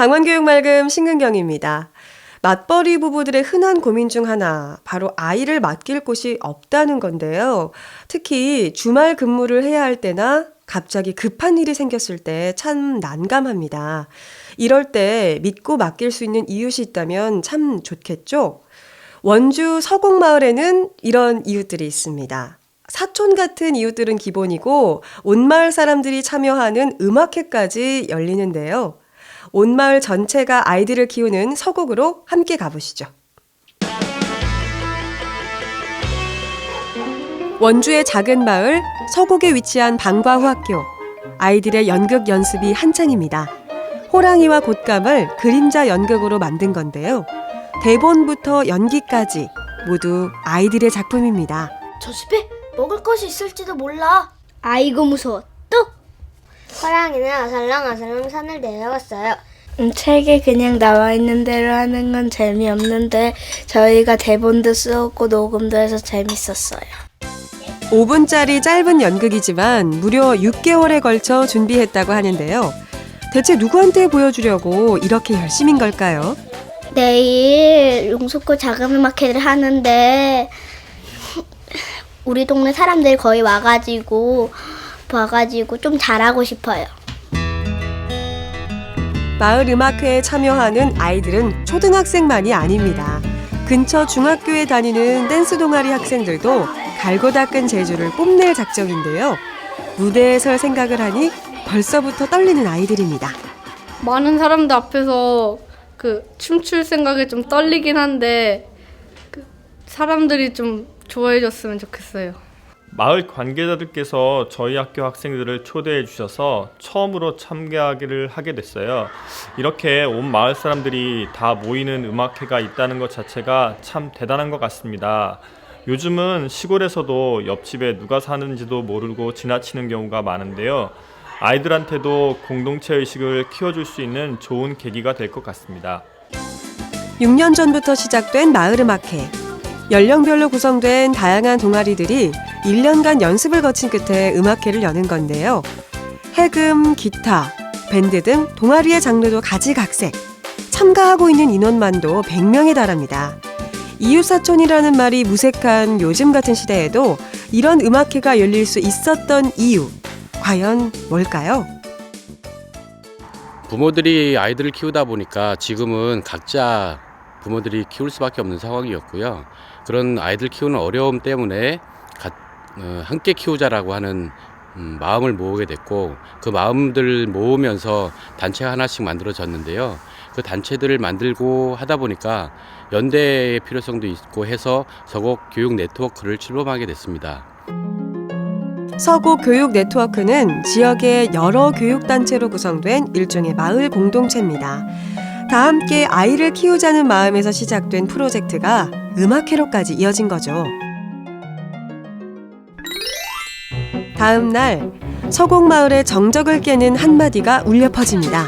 강원교육말금 신근경입니다. 맞벌이 부부들의 흔한 고민 중 하나, 바로 아이를 맡길 곳이 없다는 건데요. 특히 주말 근무를 해야 할 때나 갑자기 급한 일이 생겼을 때 참 난감합니다. 이럴 때 믿고 맡길 수 있는 이웃이 있다면 참 좋겠죠? 원주 서곡마을에는 이런 이웃들이 있습니다. 사촌 같은 이웃들은 기본이고 온 마을 사람들이 참여하는 음악회까지 열리는데요. 온 마을 전체가 아이들을 키우는 서곡으로 함께 가보시죠. 원주의 작은 마을 서곡에 위치한 방과후학교. 아이들의 연극 연습이 한창입니다. 호랑이와 곶감을 그림자 연극으로 만든 건데요. 대본부터 연기까지 모두 아이들의 작품입니다. 저 숲에 먹을 것이 있을지도 몰라. 아이고 무서워. 또 호랑이는 아살랑아살랑 산을 내려갔어요. 책에 그냥 나와 있는 대로 하는 건 재미없는데 저희가 대본도 쓰고 녹음도 해서 재밌었어요. 5분짜리 짧은 연극이지만 무려 6개월에 걸쳐 준비했다고 하는데요. 대체 누구한테 보여주려고 이렇게 열심인 걸까요? 내일 용석구 자금음악회를 하는데 우리 동네 사람들 거의 와가지고 좀 잘하고 싶어요. 마을 음악회에 참여하는 아이들은 초등학생만이 아닙니다. 근처 중학교에 다니는 댄스 동아리 학생들도 갈고 닦은 재주를 뽐낼 작정인데요. 무대에 설 생각을 하니 벌써부터 떨리는 아이들입니다. 많은 사람들 앞에서 춤출 생각에 좀 떨리긴 한데 사람들이 좀 좋아해 줬으면 좋겠어요. 마을 관계자들께서 저희 학교 학생들을 초대해 주셔서 처음으로 참가하기를 하게 됐어요. 이렇게 온 마을 사람들이 다 모이는 음악회가 있다는 것 자체가 참 대단한 것 같습니다. 요즘은 시골에서도 옆집에 누가 사는지도 모르고 지나치는 경우가 많은데요. 아이들한테도 공동체 의식을 키워줄 수 있는 좋은 계기가 될 것 같습니다. 6년 전부터 시작된 마을음악회. 연령별로 구성된 다양한 동아리들이 1년간 연습을 거친 끝에 음악회를 여는 건데요. 해금, 기타, 밴드 등 동아리의 장르도 가지각색. 참가하고 있는 인원만도 100명에 달합니다. 이웃사촌이라는 말이 무색한 요즘 같은 시대에도 이런 음악회가 열릴 수 있었던 이유, 과연 뭘까요? 부모들이 아이들을 키우다 보니까 지금은 각자 부모들이 키울 수밖에 없는 상황이었고요. 그런 아이들 키우는 어려움 때문에 함께 키우자라고 하는 마음을 모으게 됐고, 그 마음들 모으면서 단체 하나씩 만들어졌는데요. 그 단체들을 만들고 하다 보니까 연대의 필요성도 있고 해서 서곡 교육 네트워크를 출범하게 됐습니다. 서곡 교육 네트워크는 지역의 여러 교육단체로 구성된 일종의 마을 공동체입니다. 다 함께 아이를 키우자는 마음에서 시작된 프로젝트가 음악회로까지 이어진 거죠. 다음 날 서곡마을의 정적을 깨는 한마디가 울려 퍼집니다.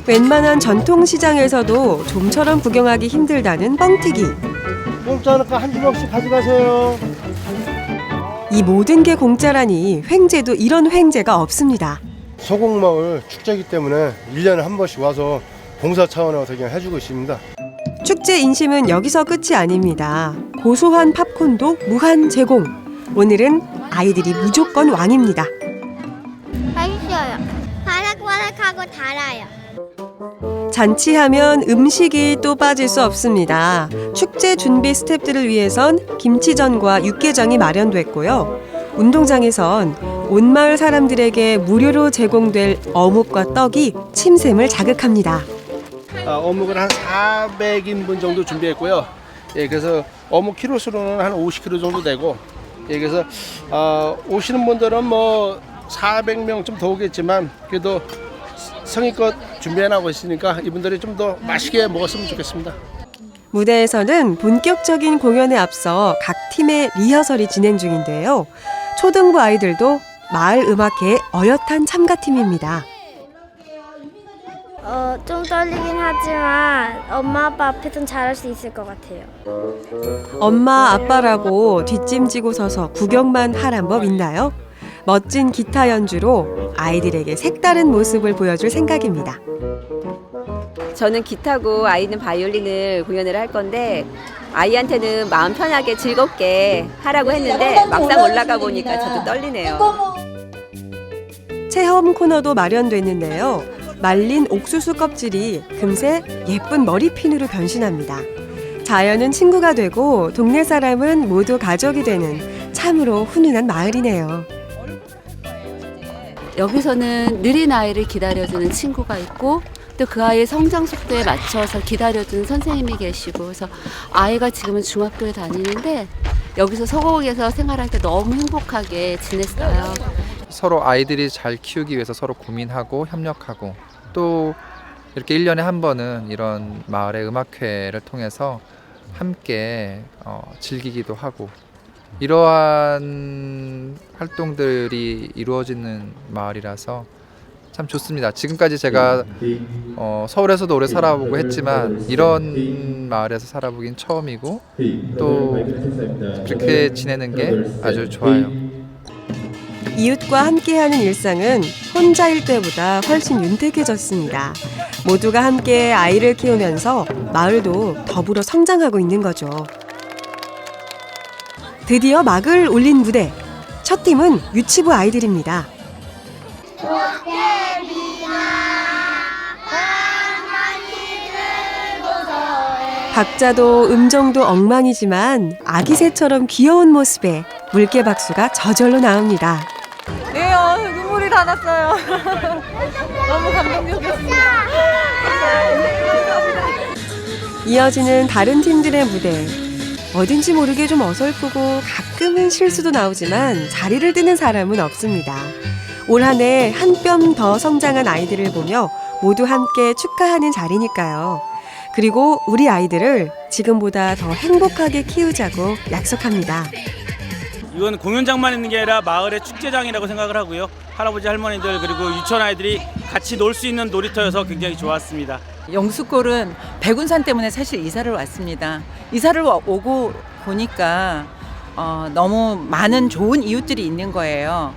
웬만한 전통시장에서도 좀처럼 구경하기 힘들다는 뻥튀기. 공짜니까 한 주먹씩 가져가세요. 이 모든 게 공짜라니 횡재도 이런 횡재가 없습니다. 서곡마을 축제이기 때문에 1년에 한 번씩 와서 봉사 차원에서 그냥 해주고 있습니다. 축제 인심은 여기서 끝이 아닙니다. 고소한 팝콘도 무한 제공. 오늘은 아이들이 무조건 왕입니다. 맛있어요. 바삭바삭하고 달아요. 잔치하면 음식이 또 빠질 수 없습니다. 축제 준비 스태프들을 위해선 김치전과 육개장이 마련됐고요. 운동장에선 온 마을 사람들에게 무료로 제공될 어묵과 떡이 침샘을 자극합니다. 어묵을 한 400인분 정도 준비했고요. 예, 그래서 어묵 키로수로는 한 50kg 정도 되고, 예, 그래서 오시는 분들은 뭐 400명 좀 더 오겠지만 그래도 성의껏 준비해나고 있으니까 이분들이 좀 더 맛있게 먹었으면 좋겠습니다. 무대에서는 본격적인 공연에 앞서 각 팀의 리허설이 진행 중인데요. 초등부 아이들도 마을 음악회의 어엿한 참가팀입니다. 좀 떨리긴 하지만 엄마 아빠 앞에선 잘할 수 있을 것 같아요. 엄마 아빠라고 뒷짐지고 서서 구경만 하란 법 있나요? 멋진 기타 연주로 아이들에게 색다른 모습을 보여줄 생각입니다. 저는 기타고 아이는 바이올린을 공연을 할 건데 아이한테는 마음 편하게 즐겁게 하라고 했는데 막상 올라가 보니까 저도 떨리네요. 체험 코너도 마련됐는데요. 말린 옥수수 껍질이 금세 예쁜 머리핀으로 변신합니다. 자연은 친구가 되고 동네 사람은 모두 가족이 되는 참으로 훈훈한 마을이네요. 여기서는 느린 아이를 기다려주는 친구가 있고 또 그 아이의 성장 속도에 맞춰서 기다려주는 선생님이 계시고 그래서 아이가 지금은 중학교에 다니는데 여기서 서곡에서 생활할 때 너무 행복하게 지냈어요. 서로 아이들이 잘 키우기 위해서 서로 고민하고 협력하고 또 이렇게 1년에 한 번은 이런 마을의 음악회를 통해서 함께 즐기기도 하고 이러한 활동들이 이루어지는 마을이라서 참 좋습니다. 지금까지 제가 서울에서도 오래 살아보고 했지만 이런 마을에서 살아보긴 처음이고 또 그렇게 지내는 게 아주 좋아요. 이웃과 함께하는 일상은 혼자일 때보다 훨씬 윤택해졌습니다. 모두가 함께 아이를 키우면서 마을도 더불어 성장하고 있는 거죠. 드디어 막을 올린 무대. 첫 팀은 유치부 아이들입니다. 박자도 음정도 엉망이지만 아기 새처럼 귀여운 모습에 물개 박수가 저절로 나옵니다. 네, 눈물이 다 났어요. 너무 감동적이었습니다. 이어지는 다른 팀들의 무대. 어딘지 모르게 좀 어설프고 가끔은 실수도 나오지만 자리를 뜨는 사람은 없습니다. 올 한 해 한 뼘 더 성장한 아이들을 보며 모두 함께 축하하는 자리니까요. 그리고 우리 아이들을 지금보다 더 행복하게 키우자고 약속합니다. 이건 공연장만 있는 게 아니라 마을의 축제장이라고 생각을 하고요. 할아버지 할머니들 그리고 유치원 아이들이 같이 놀 수 있는 놀이터여서 굉장히 좋았습니다. 영수골은 백운산 때문에 사실 이사를 왔습니다. 이사를 오고 보니까 너무 많은 좋은 이웃들이 있는 거예요.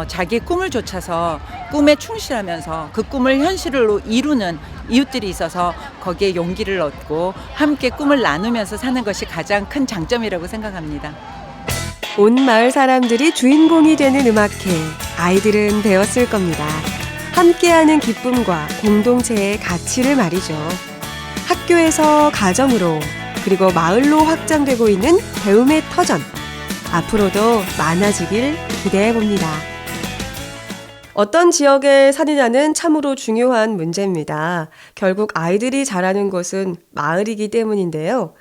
자기의 꿈을 좇아서 꿈에 충실하면서 그 꿈을 현실로 이루는 이웃들이 있어서 거기에 용기를 얻고 함께 꿈을 나누면서 사는 것이 가장 큰 장점이라고 생각합니다. 온 마을 사람들이 주인공이 되는 음악회. 아이들은 배웠을 겁니다. 함께하는 기쁨과 공동체의 가치를 말이죠. 학교에서 가정으로 그리고 마을로 확장되고 있는 배움의 터전. 앞으로도 많아지길 기대해 봅니다. 어떤 지역에 사느냐는 참으로 중요한 문제입니다. 결국 아이들이 자라는 곳은 마을이기 때문인데요.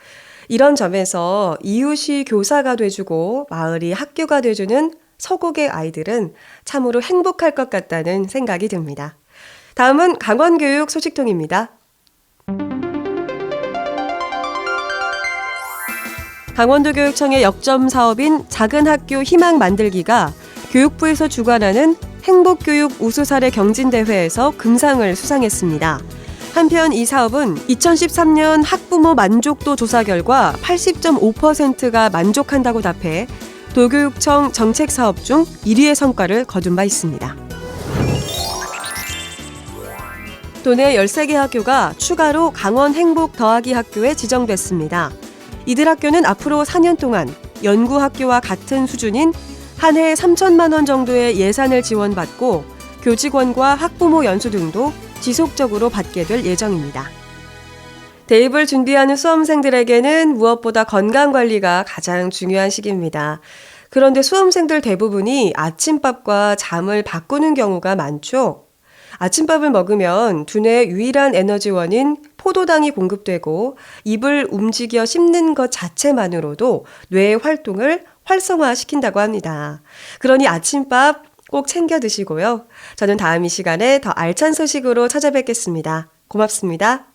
이런 점에서 이웃이 교사가 돼주고 마을이 학교가 돼주는 서곡의 아이들은 참으로 행복할 것 같다는 생각이 듭니다. 다음은 강원교육 소식통입니다. 강원도 교육청의 역점 사업인 작은 학교 희망 만들기가 교육부에서 주관하는 행복교육 우수사례 경진대회에서 금상을 수상했습니다. 한편 이 사업은 2013년 학부모 만족도 조사 결과 80.5%가 만족한다고 답해 도교육청 정책사업 중 1위의 성과를 거둔 바 있습니다. 도내 13개 학교가 추가로 강원 행복 더하기 학교에 지정됐습니다. 이들 학교는 앞으로 4년 동안 연구학교와 같은 수준인 한 해 3천만 원 정도의 예산을 지원받고 교직원과 학부모 연수 등도 지속적으로 받게 될 예정입니다. 대입을 준비하는 수험생들에게는 무엇보다 건강관리가 가장 중요한 시기입니다. 그런데 수험생들 대부분이 아침밥과 잠을 바꾸는 경우가 많죠. 아침밥을 먹으면 두뇌의 유일한 에너지원인 포도당이 공급되고 입을 움직여 씹는 것 자체만으로도 뇌의 활동을 활성화시킨다고 합니다. 그러니 아침밥 꼭 챙겨 드시고요. 저는 다음 이 시간에 더 알찬 소식으로 찾아뵙겠습니다. 고맙습니다.